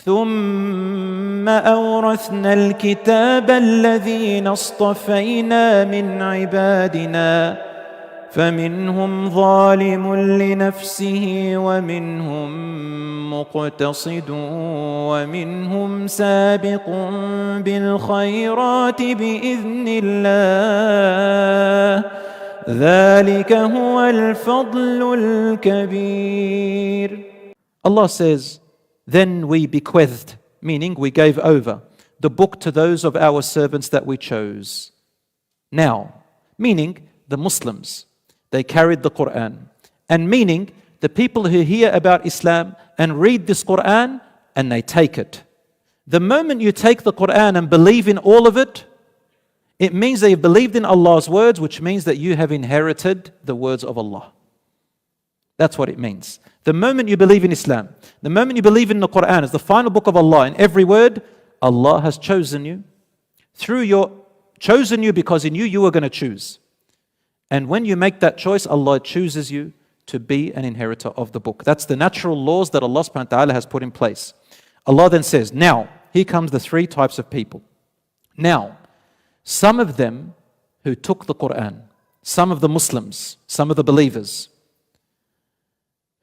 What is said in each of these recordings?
ثم أورثنا الكتاب الذين اصطفينا من عبادنا فمنهم ظالم لنفسه ومنهم مقتصد ومنهم سابق بالخيرات بإذن الله ذلك هو الفضل الكبير. Allah says, then we bequeathed, meaning we gave over the book to those of our servants that we chose. Now, meaning the Muslims, they carried the Quran. And meaning the people who hear about Islam and read this Quran and they take it. The moment you take the Quran and believe in all of it, it means that you've believed in Allah's words, which means that you have inherited the words of Allah. That's what it means. The moment you believe in Islam, the moment you believe in the Quran as the final book of Allah, in every word, Allah has chosen you. Chosen you because He knew you were going to choose. And when you make that choice, Allah chooses you to be an inheritor of the book. That's the natural laws that Allah subhanahu wa ta'ala has put in place. Allah then says, now, here comes the three types of people. Now, some of them who took the Quran, some of the Muslims, some of the believers,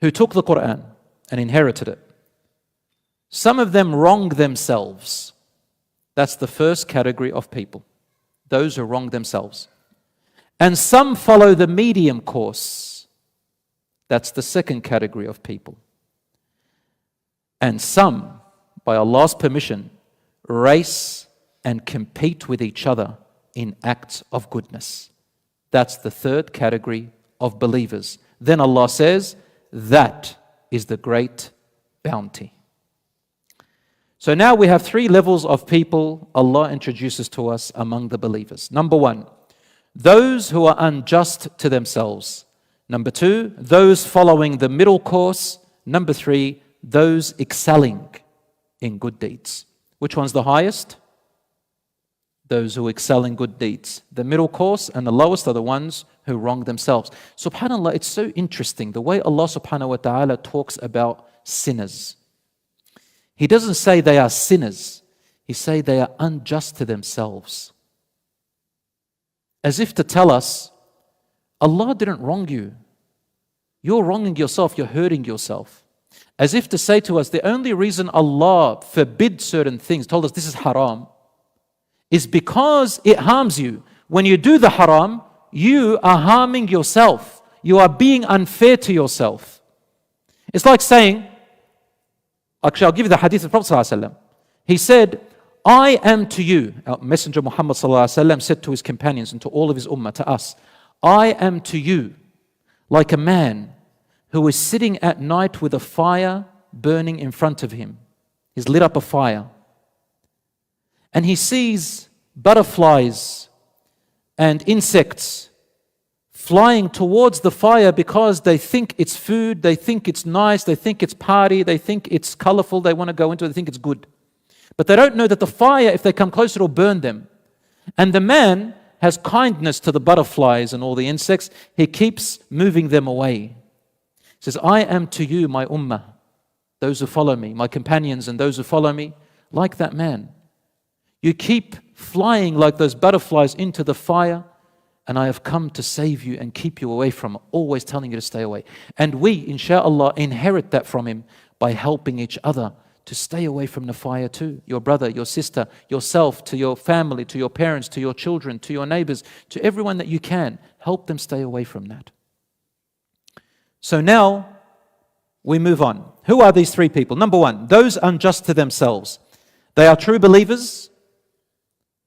who took the Quran and inherited it, some of them wronged themselves. That's the first category of people, those who wrong themselves. And some follow the medium course. That's the second category of people. And some, by Allah's permission, race and compete with each other in acts of goodness. That's the third category of believers. Then Allah says, that is the great bounty. So now we have three levels of people Allah introduces to us among the believers. Number one, those who are unjust to themselves. Number two, those following the middle course. Number three, those excelling in good deeds. Which one's the highest? Those who excel in good deeds. The middle course and the lowest are the ones who wrong themselves. SubhanAllah, it's so interesting the way Allah subhanahu wa ta'ala talks about sinners. He doesn't say they are sinners. He says they are unjust to themselves. As if to tell us, Allah didn't wrong you. You're wronging yourself, you're hurting yourself. As if to say to us, the only reason Allah forbid certain things, told us this is haram, is because it harms you. When you do the haram, you are harming yourself. You are being unfair to yourself. It's like saying, actually I'll give you the hadith of the Prophet ﷺ. He said, I am to you, our Messenger Muhammad ﷺ said to his companions and to all of his ummah, to us, I am to you like a man who is sitting at night with a fire burning in front of him. He's lit up a fire. And he sees butterflies and insects flying towards the fire because they think it's food, they think it's nice, they think it's party, they think it's colorful, they want to go into it, they think it's good. But they don't know that the fire, if they come closer, will burn them. And the man has kindness to the butterflies and all the insects. He keeps moving them away. He says, I am to you, my ummah, those who follow me, my companions and those who follow me, like that man. You keep flying like those butterflies into the fire, and I have come to save you and keep you away from it, always telling you to stay away. And we, inshaAllah, inherit that from him by helping each other to stay away from the fire too. Your brother, your sister, yourself, to your family, to your parents, to your children, to your neighbors, to everyone that you can. Help them stay away from that. So now we move on. Who are these three people? Number one, those unjust to themselves. They are true believers,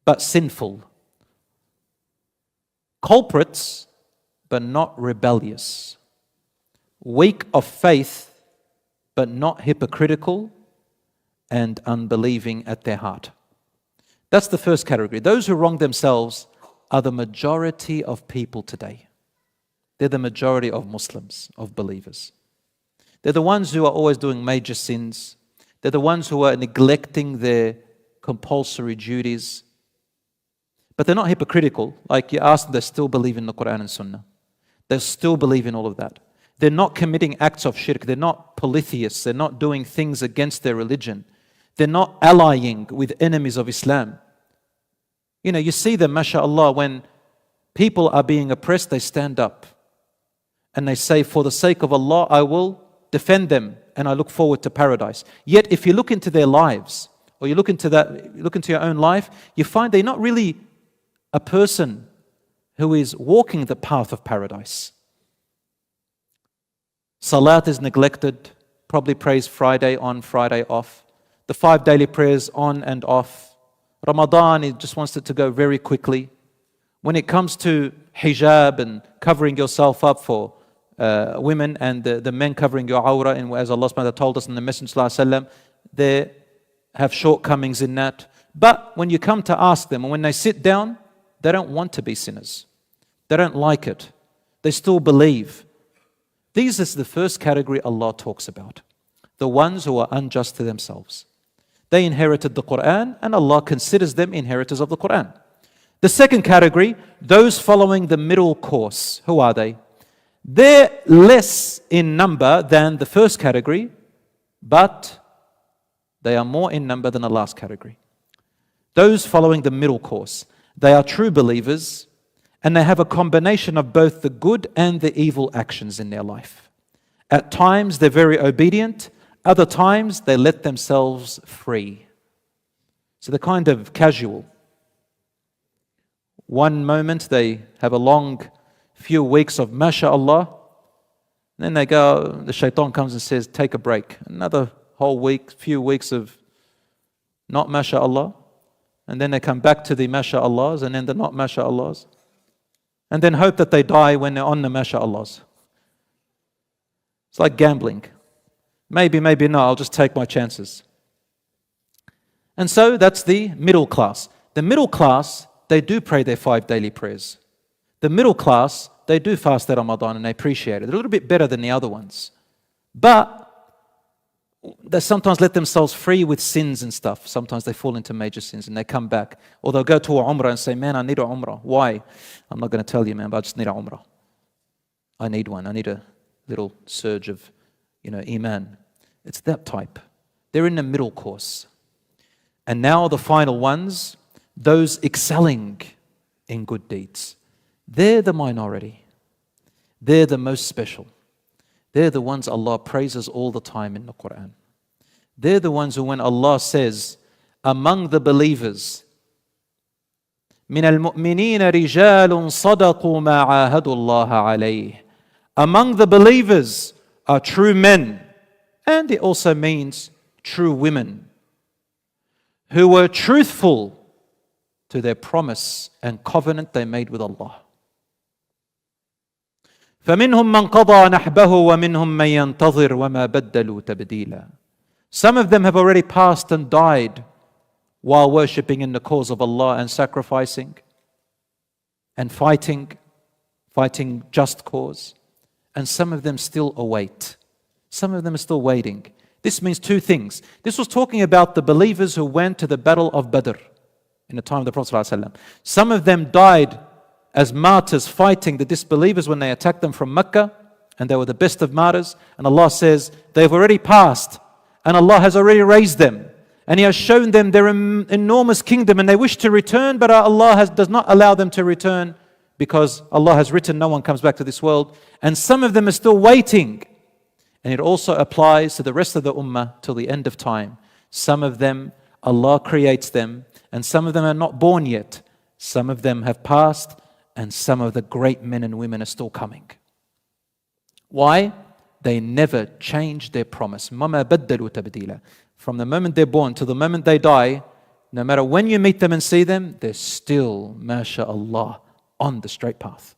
but sinful. Culprits, but not rebellious. Weak of faith, but not hypocritical and unbelieving at their heart. That's the first category. Those who wrong themselves are the majority of people today. They're the majority of Muslims, of believers. They're the ones who are always doing major sins. They're the ones who are neglecting their compulsory duties. But they're not hypocritical. Like you ask them, they still believe in the Quran and Sunnah. They still believe in all of that. They're not committing acts of shirk. They're not polytheists. They're not doing things against their religion. They're not allying with enemies of Islam. You know, you see them, mashallah, when people are being oppressed, they stand up and they say, for the sake of Allah, I will defend them and I look forward to paradise. Yet if you look into their lives, or you look into your own life, you find they're not really a person who is walking the path of paradise. Salat is neglected, probably prays Friday on, Friday off. The 5 daily prayers on and off. Ramadan, he just wants it to go very quickly. When it comes to hijab and covering yourself up for women and the men covering your awrah, and as Allah subhanahu wa ta'ala told us in the Messenger sallallahu alaihi wasallam, they have shortcomings in that. But when you come to ask them, and when they sit down, they don't want to be sinners. They don't like it. They still believe. These is the first category Allah talks about. The ones who are unjust to themselves. They inherited the Quran and Allah considers them inheritors of the Quran. The second category, those following the middle course. Who are they? They're less in number than the first category, but they are more in number than the last category. Those following the middle course. They are true believers and they have a combination of both the good and the evil actions in their life. At times they're very obedient, other times they let themselves free. So they're kind of casual. One moment they have a long few weeks of mashallah, then they go, the shaitan comes and says, take a break. Another whole week, few weeks of not mashallah, and then they come back to the masha'Allahs, and then the not masha'Allahs, and then hope that they die when they're on the masha'Allahs. It's like gambling. Maybe, maybe not, I'll just take my chances. And so that's the middle class. The middle class, they do pray their 5 daily prayers. The middle class, they do fast their Ramadan and they appreciate it. They're a little bit better than the other ones. But they sometimes let themselves free with sins and stuff. Sometimes they fall into major sins and they come back. Or they'll go to a umrah and say, man, I need a umrah. Why? I'm not going to tell you, man, but I just need a umrah. I need one. I need a little surge of, iman. It's that type. They're in the middle course. And now the final ones, those excelling in good deeds. They're the minority. They're the most special. They're the ones Allah praises all the time in the Quran. They're the ones who, when Allah says, among the believers, مِنَ الْمُؤْمِنِينَ رِجَالٌ صَدَقُوا مَا عَاهَدُوا اللَّهَ عَلَيْهِ. Among the believers are true men, and it also means true women, who were truthful to their promise and covenant they made with Allah. فَمِنْهُمْ مَنْ قَضَى نَحْبَهُ وَمِنْهُمْ مَنْ يَنْتَظِرُ وَمَا بَدَّلُوا تَبْدِيلًا. Some of them have already passed and died while worshipping in the cause of Allah and sacrificing and fighting just cause. And some of them still await. Some of them are still waiting. This means 2 things. This was talking about the believers who went to the battle of Badr in the time of the Prophet ﷺ. Some of them died as martyrs fighting the disbelievers when they attacked them from Mecca, and they were the best of martyrs. And Allah says they've already passed and Allah has already raised them and He has shown them their enormous kingdom, and they wish to return, but Allah does not allow them to return because Allah has written no one comes back to this world. And some of them are still waiting, and it also applies to the rest of the ummah till the end of time. Some of them Allah creates them, and some of them are not born yet. Some of them have passed, and some of the great men and women are still coming. Why? They never changed their promise. مَمَا بَدَّلُوا تَبْدِيلًا. From the moment they're born to the moment they die, no matter when you meet them and see them, they're still, mashallah, on the straight path.